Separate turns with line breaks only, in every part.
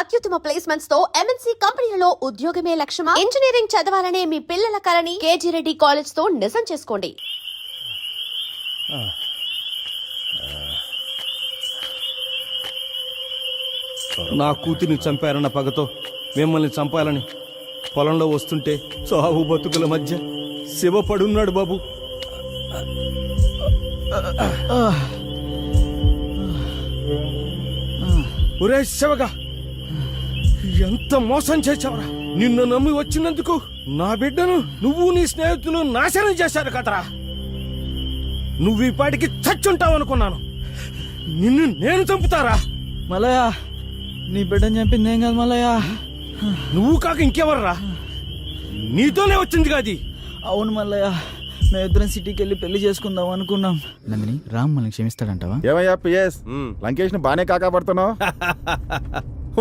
అత్యుత్తమ ప్లేస్మెంట్స్ తో ఎంఎన్సీ కంపెనీలలో ఉద్యోగమే లక్ష్యమా? ఇంజనీరింగ్ చదవాలనే మీ పిల్లల కలని కేజీ రెడ్డి కాలేజ్ తో నిజం చేసుకోండి.
నా కూతురిని చంపారన్న పగతో మిమ్మల్ని చంపాలని పొలంలో వస్తుంటే చావు బతుకుల మధ్య శివ పడున్నాడు బాబు. ఒరే శివగా, ఎంత మోసం చేశావురా! నిన్ను నమ్మి వచ్చినందుకు నా బిడ్డను నువ్వు నీ స్నేహితులు నాశనం చేశారు కదరా. నువ్వు ఈ పాటికి చచ్చుంటావనుకున్నాను. నిన్ను నేను చంపుతారా?
మల్లయ్య, నీ బిడ్డని చంపింది ఏం కాదు మల్లయ్య.
నువ్వు కాక ఇంకెవర్రా? నీతోనే వచ్చింది కాది.
అవును మల్లయ్య, మేమిద్దరం సిటీకి వెళ్ళి పెళ్లి చేసుకుందాం అనుకున్నాం. నందిని, రామ్ మనల్ని క్షమిస్తాడంటావా?
ఏమయ్యా పిఎస్, లంకేష్ ను బానే కాకాపడుతున్నావు.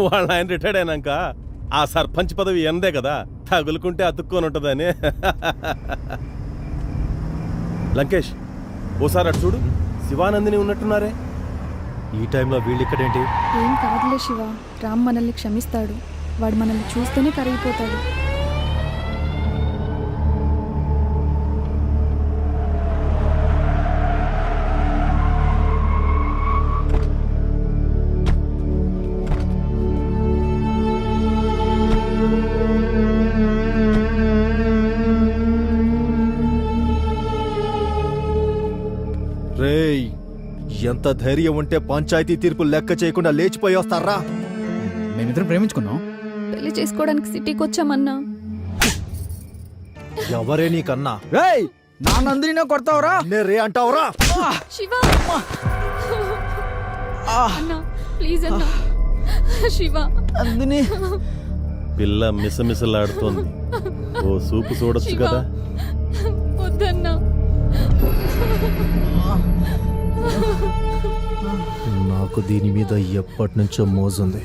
వాళ్ళ ఆయన రిటైర్డ్ అయినాక ఆ సర్పంచ్ పదవి ఎందే కదా, తగులుకుంటే అతుక్కొని ఉంటుందని. లంకేష్, ఓసారి అటు చూడు, శివానందిని ఉన్నట్టున్నారే.
ఈ టైంలో వీళ్ళిక్కడేంటి?
ఏం కాదులే శివ, రామ్ మనల్ని క్షమిస్తాడు. వాడు మనల్ని చూస్తేనే కరిగిపోతాడు.
రేయ్, ఎంత ధైర్యం ఉంటే పంచాయతీ తీర్పు లెక్క చేయకుండా లేచిపోయి వస్తారా?
మేమిద్దరం ప్రేమించుకున్నాం.
పెళ్లి చేసుకోవడానికి సిటీకి వచ్చామన్నా.
ఎవరే నీకన్నా?
రేయ్, నా నందిని కొడతావురా?
రే అంటావురా?
శివ అన్నా, ప్లీజ్ అన్నా. శివ,
నందిని.
పిల్ల మిసమిసలాడుతోంది, ఓ సూపు చూడొచ్చు
శివ,
కదా.
వద్దన్నా.
నాకు దీని మీద ఎప్పటి నుంచో మోజుంది,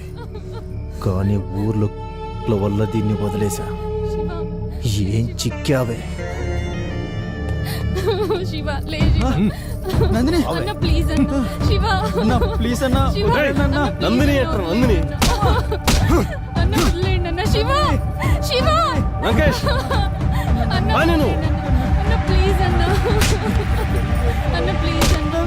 కానీ ఊర్లో వల్ల దీన్ని వదిలేశా.
శివ,
ఏం చిక్కావే?
శివ, లే శివ.
నందిని,
అన్నా ప్లీజ్ అన్నా. శివ,
అన్నా ప్లీజ్ అన్నా,
శివ,
వదిలేయండి అన్నా.
నందిని ఎట్రా, నందిని.
అన్నా వదిలేయండి అన్నా. శివ, శివ,
లంకేష్,
అన్నా
ఆ నేను.
వదిలేయండి అన్నా. అన్నా ప్లీజ్ అన్నా. అన్నా ప్లీజ్ అన్నా.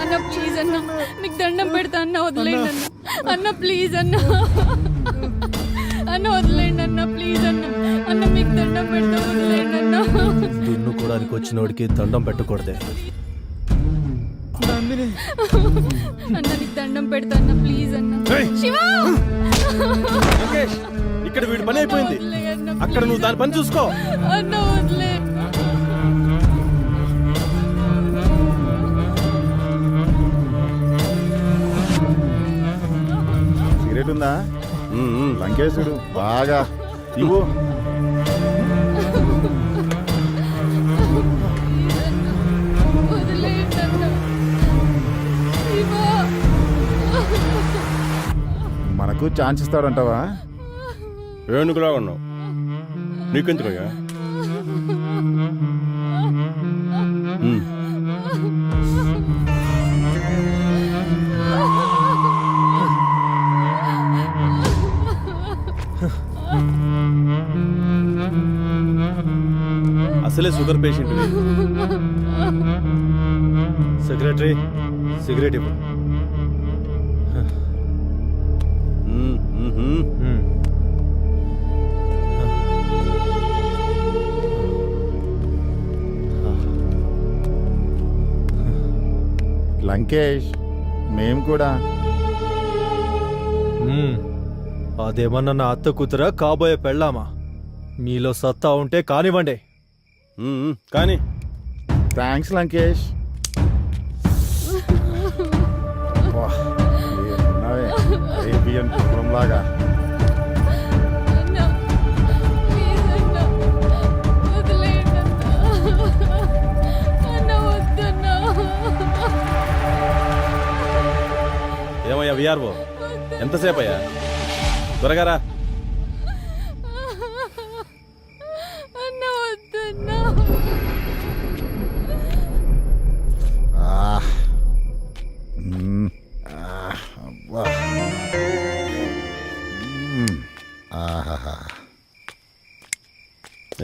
అన్నా ప్లీజ్ అన్నా, మీకు దండం పెడతా అన్నా, వదిలేయండి అన్నా. అన్నా ప్లీజ్ అన్నా. అన్న వదిలేయండి అన్న, ప్లీజ్ అన్న. అన్న మీకు దండం పెడతా, వదిలేయండి అన్న.
దున్నుకోవడానికి వచ్చినోడికి దండం పెట్టకూడదే.
నందిని,
అన్న నీకు దండం పెడతా అన్న, ప్లీజ్ అన్న.
ఏయ్!
శివ,
లంకేష్, ఇక్కడ వీడి పని అయిపోయింది.
వదిలేయ్ అన్న,
అక్కడ నువ్వు దాని పని చూసుకో.
అన్న వదిలే.
సిగరెట్ ఉందా? లంకేశుడు బాగా ఇవ్వు.
వదిలేయండి అన్న. శివ,
మనకు ఛాన్స్ ఇస్తాడంటావా?
ఏనుగులా ఉన్నావు, నీకెందుకయ్యా? అసలే షుగర్ పేషెంట్.
సెక్రటరీ, సిగరెట్ ఇవ్వు.
లంకేష్, మేం కూడా.
అదేమన్నా నా అత్త కూతురా, కాబోయే పెళ్ళామా? మీలో సత్తా ఉంటే కానివ్వండి.
కానీ
థ్యాంక్స్ లంకేష్. అరేబియన్ లాగా.
అన్న ప్లీజ్ అన్న, వదిలేయండి అన్న. అన్న వద్దన్న.
ఏమయ్యా విఆర్ఓ, ఎంతసేపు అయ్యా? త్వరగా రా.
అన్న వద్దన్న.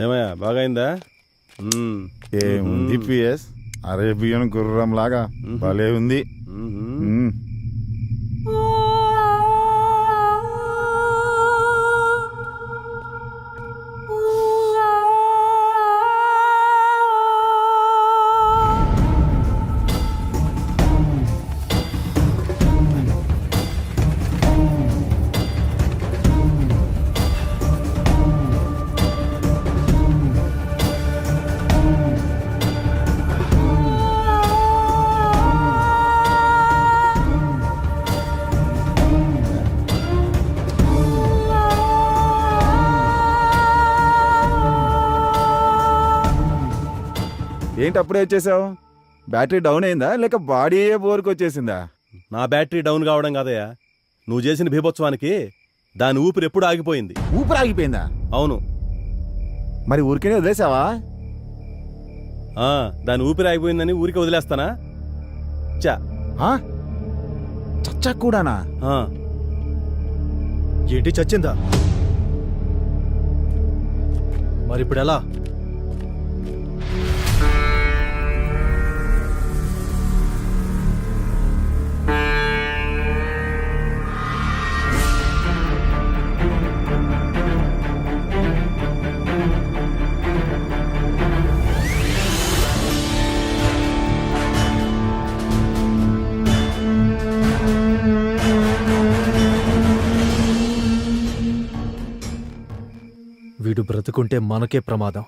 ఏమయ్యా బాగైందా?
ఏముంది పిఎస్, అరేబియన్ గుర్రం లాగా భలే ఉంది. మ్మ్. ఏంటి అప్పుడే వచ్చేసావు? బ్యాటరీ డౌన్ అయిందా లేక బాడీ బోర్కి వచ్చేసిందా?
నా బ్యాటరీ డౌన్ కావడం కాదయ్యా, నువ్వు చేసిన బీభత్సవానికి దాని ఊపిరి ఎప్పుడు ఆగిపోయింది.
ఊపిరి ఆగిపోయిందా?
అవును.
మరి ఊరికే వదిలేసావా?
దాని ఊపిరి ఆగిపోయిందని ఊరికి వదిలేస్తానా? చా
ఆ? చచ్చా కూడానా?
ఏంటి చచ్చిందా? మరి ఇప్పుడు ఎలా? వీడు బ్రతుకుంటే మనకే ప్రమాదం.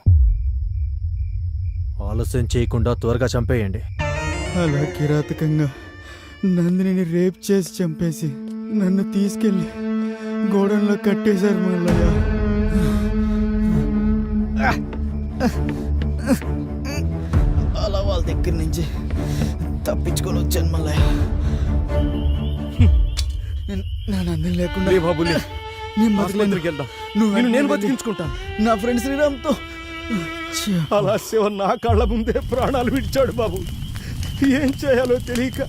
ఆలస్యం చేయకుండా త్వరగా చంపేయండి.
అలా కిరాతకంగా నందిని రేప్ చేసి చంపేసి నన్ను తీసుకెళ్ళి గోడంలో కట్టేశారు మల్లయ్య. అలా వాళ్ళ దగ్గర నుంచి తప్పించుకొని వచ్చాను మల్లయ్య. నా నందిని లేకుండా
బాబు
నేను బతకలేను.
ఆసుపత్రికి వెళ్దాం.
నువ్వు
నేను
వెళ్ళి
బతికించుకుంటాను.
నా ఫ్రెండ్ శ్రీరామ్తో
అలా శివ నా కళ్ళ ముందే ప్రాణాలు విడిచాడు బాబు. ఏం చేయాలో తెలియక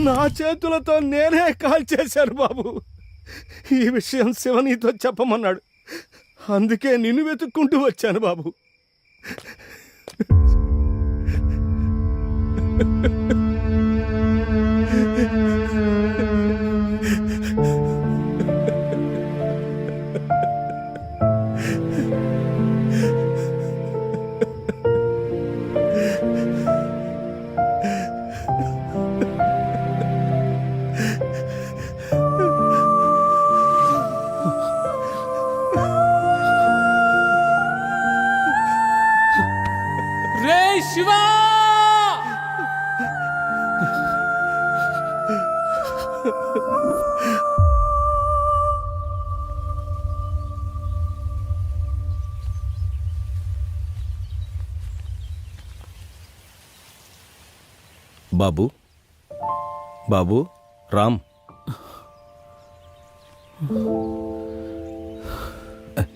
నా చేతులతో నేనే కాల్ చేశాను బాబు. ఈ విషయం శివ నీతో చెప్పమన్నాడు, అందుకే నిన్ను వెతుక్కుంటూ వచ్చాను బాబు.
రే శివా!
బాబు, బాబు, రామ్,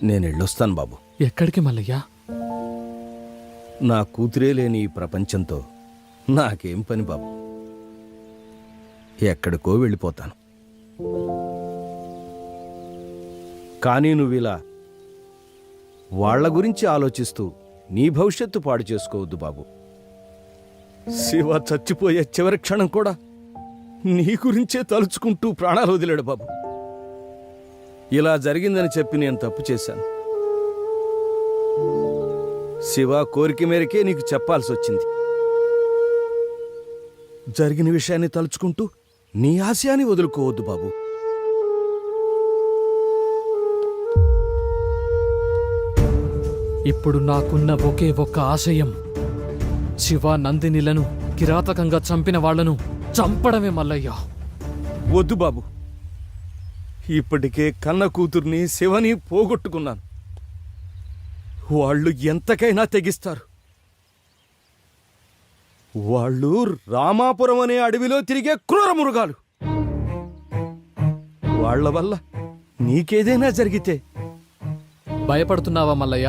నేను వెళ్ళొస్తాను బాబు.
ఎక్కడికి మల్లయ్యా?
నా కూతురే లేని ఈ ప్రపంచంతో నాకేం పని బాబు. ఎక్కడికో వెళ్ళిపోతాను. కానీ నువ్విలా వాళ్ళ గురించి ఆలోచిస్తూ నీ భవిష్యత్తు పాడు చేసుకోవద్దు బాబు.
శివ చచ్చిపోయే చివరి క్షణం కూడా నీ గురించే తలుచుకుంటూ ప్రాణాలు వదిలాడు బాబు.
ఇలా జరిగిందని చెప్పి నేను తప్పు చేశాను. శివ కోరిక మేరకే నీకు చెప్పాల్సి వచ్చింది. జరిగిన విషయాన్ని తలుచుకుంటూ నీ ఆశయాన్ని వదులుకోవద్దు బాబు.
ఇప్పుడు నాకున్న ఒకే ఒక్క ఆశయం శివ నందినిలను కిరాతకంగా చంపిన వాళ్లను చంపడమే మల్లయ్య.
వద్దు బాబు, ఇప్పటికే కన్న కూతుర్ని శివని పోగొట్టుకున్నాను. వాళ్ళు ఎంతకైనా తెగిస్తారు. వాళ్ళు రామాపురం అనే అడవిలో తిరిగే క్రూర మృగాలు. వాళ్ళ వల్ల నీకేదైనా జరిగితే
భయపడుతున్నావా మల్లయ్య?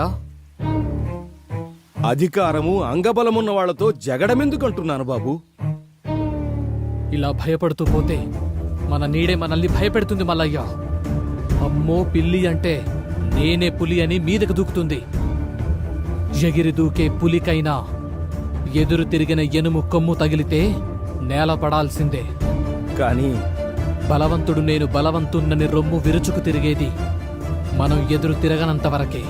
అధికారము అంగబలమున్న వాళ్లతో జగడమెందుకంటున్నాను బాబు.
ఇలా భయపడుతూ పోతే మన నీడే మనల్ని భయపెడుతుంది మల్లయ్య. అమ్మో పిల్లి అంటే నేనే పులి అని మీదకు దూకుతుంది. ఎగిరి దూకే పులికైనా ఎదురు తిరిగిన ఎనుము కొమ్ము తగిలితే నేల పడాల్సిందే.
కానీ
బలవంతుడు నేను బలవంతున్నని రొమ్ము విరుచుకు తిరిగేది మనం ఎదురు తిరగనంత వరకే.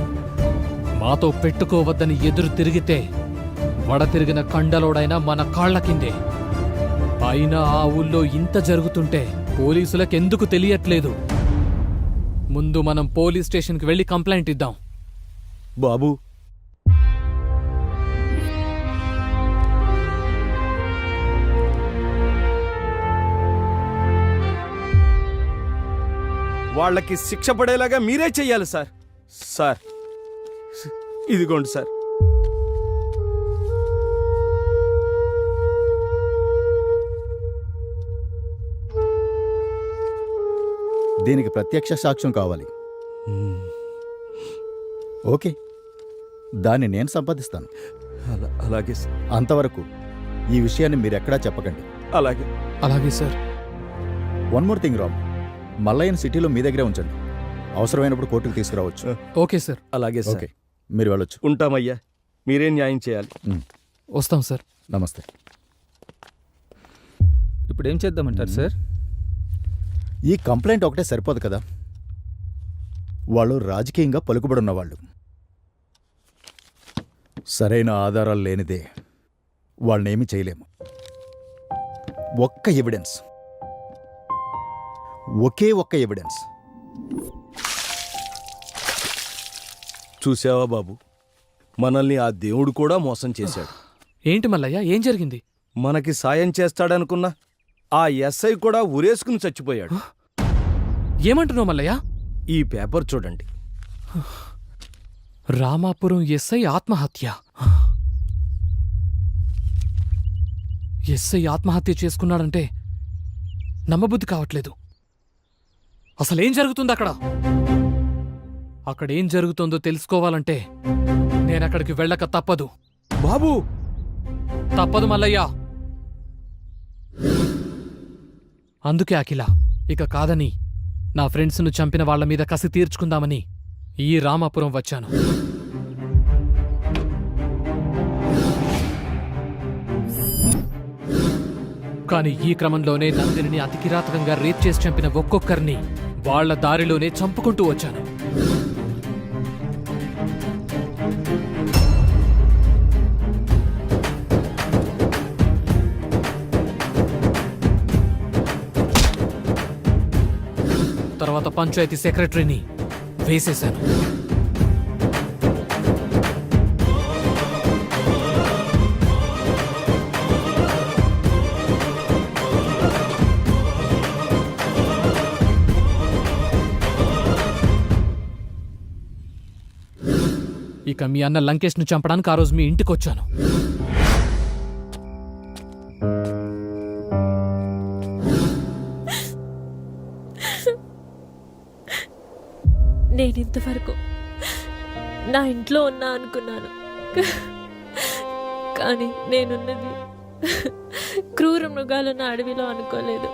మాతో పెట్టుకోవద్దని ఎదురు తిరిగితే వడ తిరిగిన కండలోడైనా మన కాళ్ల కిందే. అయినా ఆ ఊళ్ళో ఇంత జరుగుతుంటే పోలీసులకెందుకు తెలియట్లేదు? ముందు మనం పోలీస్ స్టేషన్కి వెళ్ళి కంప్లైంట్ ఇద్దాం.
బాబు, వాళ్ళకి శిక్ష పడేలాగా మీరే చెయ్యాలి సార్. సార్, ఇదిగోండి సార్.
దీనికి ప్రత్యక్ష సాక్ష్యం కావాలి. ఓకే, దాన్ని నేను సంపాదిస్తాను.
అలాగే సార్.
అంతవరకు ఈ విషయాన్ని మీరెక్కడా చెప్పకండి.
అలాగే.
అలాగే sir.
One more thing Ram, మల్లయ్యని సిటీలో మీ దగ్గరే ఉంచండి. అవసరమైనప్పుడు కోర్టుకు తీసుకురావచ్చు.
Okay sir.
అలాగే సార్.
ఓకే, మీరు వెళ్ళొచ్చు.
ఉంటామయ్యా, మీరేం న్యాయం చేయాలి.
వస్తాం సార్.
నమస్తే.
ఇప్పుడు ఏం చేద్దామంటారు సార్?
ఈ కంప్లైంట్ ఒకటే సరిపోదు కదా. వాళ్ళు రాజకీయంగా పలుకుబడున్నవాళ్ళు. సరైన ఆధారాలు లేనిదే వాళ్ళనేమీ చేయలేము. ఒక్క ఎవిడెన్స్, ఒకే ఒక్క ఎవిడెన్స్.
చూసావా బాబు, మనల్ని ఆ దేవుడు కూడా మోసం చేశాడు.
ఏంటి మల్లయ్య, ఏం జరిగింది?
మనకి సాయం చేస్తాడనుకున్నా ఆ ఎస్ఐ కూడా ఉరేసుకుని చచ్చిపోయాడు.
ఏమంటున్నావు మల్లయ్య?
ఈ పేపర్ చూడండి.
రామాపురం ఎస్ఐ ఆత్మహత్య. ఎస్ఐ ఆత్మహత్య చేసుకున్నాడంటే నమ్మబుద్ధి కావట్లేదు. అసలేం జరుగుతుంది అక్కడ? అక్కడేం జరుగుతుందో తెలుసుకోవాలంటే నేనక్కడికి వెళ్ళక తప్పదు.
బాబు,
తప్పదు మల్లయ్య. అందుకే అఖిల, ఇక కాదని నా ఫ్రెండ్స్ను చంపిన వాళ్ల మీద కసి తీర్చుకుందామని ఈ రామాపురం వచ్చాను. కాని ఈ క్రమంలోనే నందినిని అతి కిరాతకంగా రేప్ చేసి చంపిన ఒక్కొక్కరిని వాళ్ల దారిలోనే చంపుకుంటూ వచ్చాను. తర్వాత పంచాయతీ సెక్రటరీని వేసేశాను. ఇక మీ అన్న లంకేష్ను చంపడానికి ఆ రోజు మీ ఇంటికొచ్చాను.
నేనింతవరకు నా ఇంట్లో ఉన్నా అనుకున్నాను, కానీ నేనున్నది క్రూర మృగాలున్న అడవిలో అనుకోలేదు.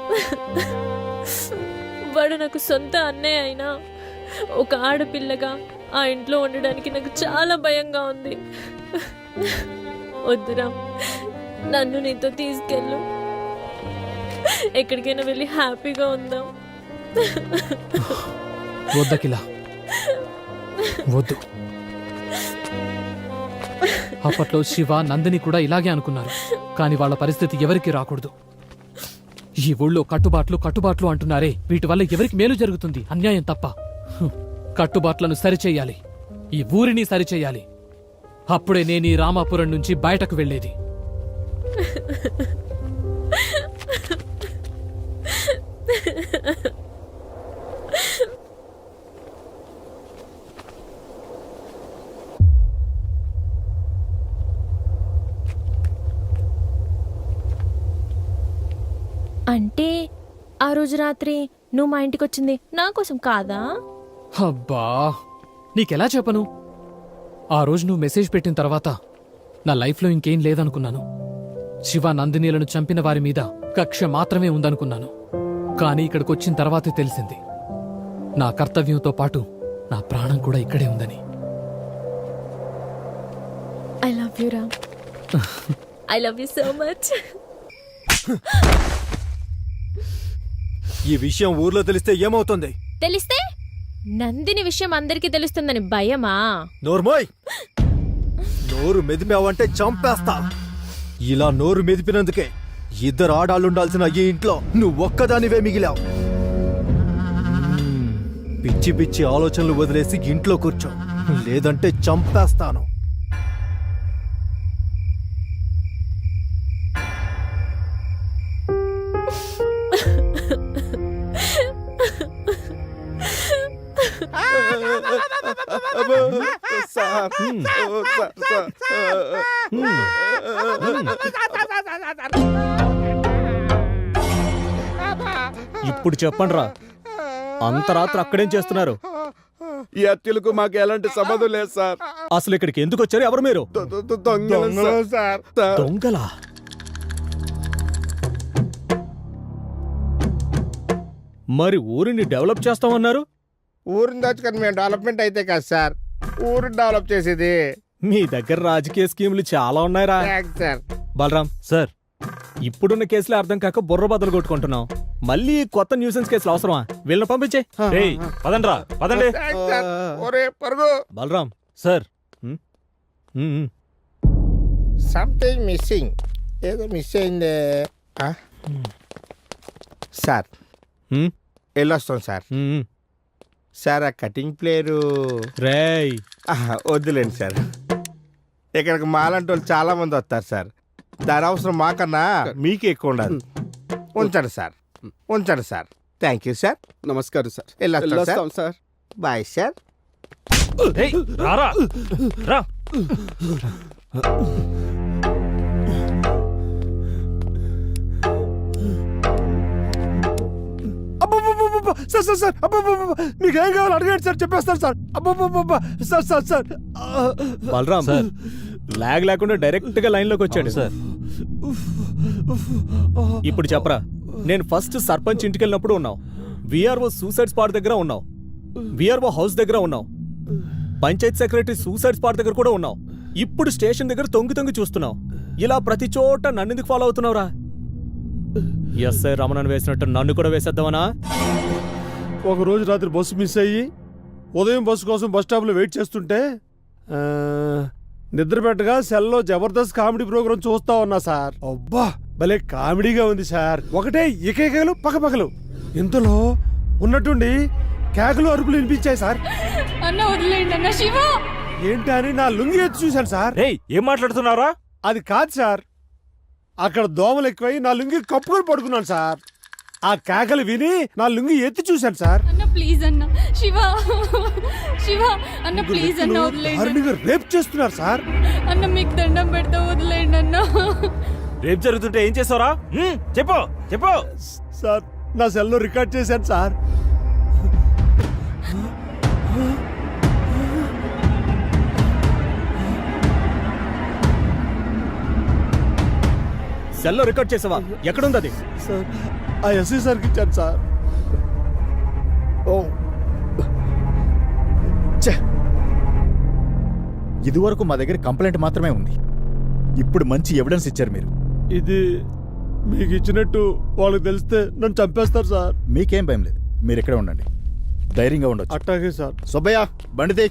వాడు నాకు సొంత అన్నయ్య అయినా ఒక ఆడపిల్లగా ఆ ఇంట్లో ఉండడానికి నాకు చాలా భయంగా ఉంది. వద్దురా, నన్ను నీతో తీసుకెళ్ళు, ఎక్కడికైనా వెళ్ళి హ్యాపీగా ఉందాం.
వద్దకిలా, వద్దు. అప్పట్లో శివ, నందిని కూడా ఇలాగే అనుకున్నారు. కాని వాళ్ళ పరిస్థితి ఎవరికి రాకూడదు. ఈ ఊళ్ళో కట్టుబాట్లు అంటున్నారే, వీటి వల్ల ఎవరికి మేలు జరుగుతుంది? అన్యాయం తప్ప. కట్టుబాట్లను సరిచెయ్యాలి, ఈ ఊరిని సరిచెయ్యాలి. అప్పుడే నేను ఈ రామాపురం నుంచి బయటకు వెళ్ళేది.
అంటే ఆ రోజు రాత్రి నువ్వు మా ఇంటికి వచ్చింది నా కోసం కాదా?
అబ్బా, నీకెలా చెప్పను? ఆ రోజు నువ్వు మెసేజ్ పెట్టిన తర్వాత నా లైఫ్లో ఇంకేం లేదనుకున్నాను. శివ, నందినీలను చంపిన వారి మీద కక్ష మాత్రమే ఉందనుకున్నాను. కానీ ఇక్కడికొచ్చిన తర్వాతే తెలిసింది నా కర్తవ్యంతో పాటు నా ప్రాణం కూడా ఇక్కడే ఉందని.
I love you Ram. I love you so much.
ఈ విషయం ఊర్లో తెలిస్తే ఏమవుతుంది?
తెలిస్తే నందిని విషయం అందరికీ తెలుస్తుందని భయమా?
నోర్మోయ్, నోరు మెదిపావంటే చంపేస్తా. ఇలా నోరు మెదిపినందుకే ఇద్దరు ఆడాళ్ళుండాల్సిన ఈ ఇంట్లో నువ్వు ఒక్కదానివే మిగిలావు. పిచ్చి పిచ్చి ఆలోచనలు వదిలేసి ఇంట్లో కూర్చో, లేదంటే చంపేస్తాను.
ఇప్పుడు చెప్పండిరా, అంత రాత్రి అక్కడేం చేస్తున్నారు?
ఈ హత్యలకు మాకు ఎలాంటి సంబంధం లేదు సార్.
అసలు ఇక్కడికి ఎందుకు వచ్చారు? ఎవరు మీరు?
దొంగలు సార్.
దొంగలా? మరి ఊరిని డెవలప్ చేస్తామన్నారు.
ఊరిని దాచుకొని మేము డెవలప్మెంట్ అయితే కాదు సార్, ఊరిని డెవలప్ చేసేది.
మీ దగ్గర రాజకీయ స్కీములు చాలా ఉన్నాయిరా.
సార్
బలరాం సార్, ఇప్పుడున్న కేసులే అర్థం కాక బుర్ర బద్దలు కొట్టుకుంటున్నాం. మళ్ళీ కొత్త న్యూసెన్స్ కేసులు అవసరమా? వీళ్ళని పంపించే. పదండ్రా, పదండి.
ఒరే పరుగు.
బలరాం సార్,
సంథింగ్ మిస్సింగ్, ఏదో మిస్ అయిందే సార్. వెళ్ళొస్తాం సార్. సార్ ఆ కటింగ్ ప్లేయరు
రేయ్
వద్దులేండి సార్. ఇక్కడికి మాలాంటి వాళ్ళు చాలా మంది వస్తారు సార్. దాని అవసరం మాకన్నా మీకే ఎక్కువ ఉండదు. ఉంచండి సార్, ఉంచండి సార్. Thank you sir.
నమస్కారం సార్.
వెళ్ళొస్తాం sir. Bye sir. Sir sir sir మీకు ఏం కావాలి అడగండి సార్, చెప్పేస్తాను సార్. అబ్బా sir sir sir.
Balram lag లేకుండా డైరెక్ట్ గా లైన్ లోకి వచ్చాడు సార్. ఇప్పుడు చెప్పరా, నేను ఫస్ట్ సర్పంచ్ ఇంటికి వెళ్ళినప్పుడు ఉన్నావు, విఆర్ఓ సూసైడ్ స్పాట్ దగ్గర ఉన్నావు, విఆర్ఓ హౌస్ దగ్గర ఉన్నావు, పంచాయత్ సెక్రటరీ సూసైడ్ స్పాట్ దగ్గర కూడా ఉన్నావు. ఇప్పుడు స్టేషన్ దగ్గర తొంగి తొంగి చూస్తున్నావు. ఇలా ప్రతి చోట నన్ను ఎందుకు ఫాలో అవుతున్నావురా? ఎస్ఐ రమణను వేసినట్టు నన్ను కూడా వేసేద్దామనా?
ఒక రోజు రాత్రి బస్సు మిస్ అయ్యి ఉదయం బస్సు కోసం బస్ స్టాప్లో వెయిట్ చేస్తుంటే నిద్రపెట్టగా సెల్లో జబర్దస్త్ కామెడీ ప్రోగ్రామ్ చూస్తా ఉన్నా సార్. అబ్బా భలే కామెడీగా ఉంది సార్. ఒకటే ఇకేకలు పక్కపక్కలు, ఇంతలో ఉన్నట్టుండి కేకలు అరుపులు వినిపించాయి సార్.
అన్న వదిలేండి అన్న. శివ
ఏంటి అని నా లుంగి ఎత్తి చూశాను సార్.
ఏం మాట్లాడుతున్నారా?
అది కాదు సార్, అక్కడ దోమలు ఎక్కువై నా లుంగి కప్పుకొని పడుకున్నాను సార్. ఆ కేకలు విని నా లుంగి ఎత్తి చూశాను సార్.
అన్న ప్లీజ్ అన్న. శివ శివ అన్న ప్లీజ్ అన్న వదిలేండి.
దారుణంగా రేప్ చేస్తున్నారు సార్.
అన్న మీకు దండం పెడతా వదిలేండి అన్న.
రేపు జరుగుతుంటే ఏం చేసావురా? చెప్పు చెప్పు.
సార్ నా సెల్లో రికార్డ్ చేశాను సార్.
సెల్లో రికార్డ్ చేసావా? ఎక్కడుంది అది?
సార్ ఆ ఎస్ఐ సార్కి ఇచ్చాను సార్.
ఇదివరకు మా దగ్గర కంప్లైంట్ మాత్రమే ఉంది, ఇప్పుడు మంచి ఎవిడెన్స్ ఇచ్చారు మీరు.
ఇది మీకు ఇచ్చినట్టు వాళ్ళకి తెలిస్తే నన్ను చంపేస్తారు సార్.
మీకేం భయం లేదు, మీరు ఇక్కడే ఉండండి, ధైర్యంగా ఉండొచ్చు.
అట్టాగే సార్.
సుబ్బయ్య బండిది,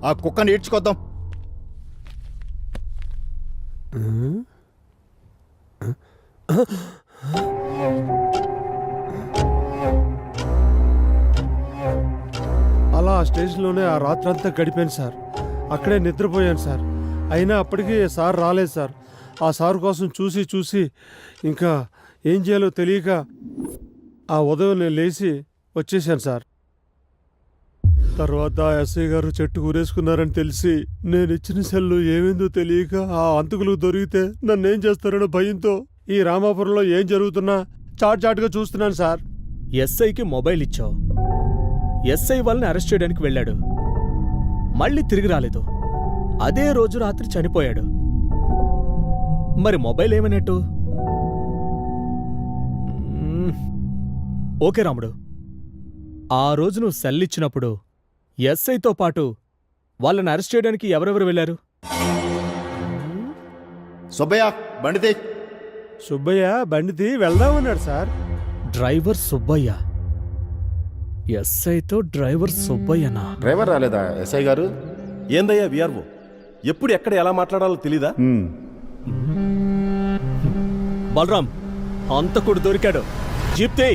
ఆ కుక్కని ఈడ్చుకొద్దాం.
అలా ఆ స్టేషన్లోనే ఆ రాత్రంతా గడిపాను సార్. అక్కడే నిద్రపోయాను సార్. అయినా అప్పటికీ సార్ రాలేదు సార్. ఆ సార్ కోసం చూసి చూసి ఇంకా ఏం చేయాలో తెలియక ఆ ఉదయం నేను లేచి వచ్చేసాను సార్. తర్వాత ఎస్ఐ గారు చెట్టు ఊరేసుకున్నారని తెలిసి నేను ఇచ్చిన సెల్లు ఏమైందో తెలియక ఆ అంతకులకు దొరికితే నన్నేం చేస్తారనో భయంతో ఈ రామాపురంలో ఏం జరుగుతున్నా చాటుగా చూస్తున్నాను సార్.
ఎస్ఐకి మొబైల్ ఇచ్చావు, ఎస్ఐ వాళ్ళని అరెస్ట్ చేయడానికి వెళ్ళాడు, మళ్ళీ తిరిగి రాలేదు, అదే రోజు రాత్రి చనిపోయాడు. మరి మొబైల్ ఏమనేట్టు? ఓకే రాముడు, ఆ రోజు నువ్వు సెల్ ఇచ్చినప్పుడు ఎస్ఐతో పాటు వాళ్ళని అరెస్ట్ చేయడానికి ఎవరెవరు వెళ్ళారు?
సుబ్బయ్య బండితే
సుబ్బయ్య బండిది వెళ్దామన్నాడు సార్.
డ్రైవర్ సుబ్బయ్య. ఎస్ఐతో డ్రైవర్ సుబ్బయ్యనా?
డ్రైవర్ రాలేదా ఎస్ఐ గారు?
ఏందయ్యా విఆర్ఓ, ఎప్పుడు ఎక్కడ ఎలా మాట్లాడాలో తెలీదా?
బలరాం, హంతకుడు దొరికాడు. జీప్ తీ.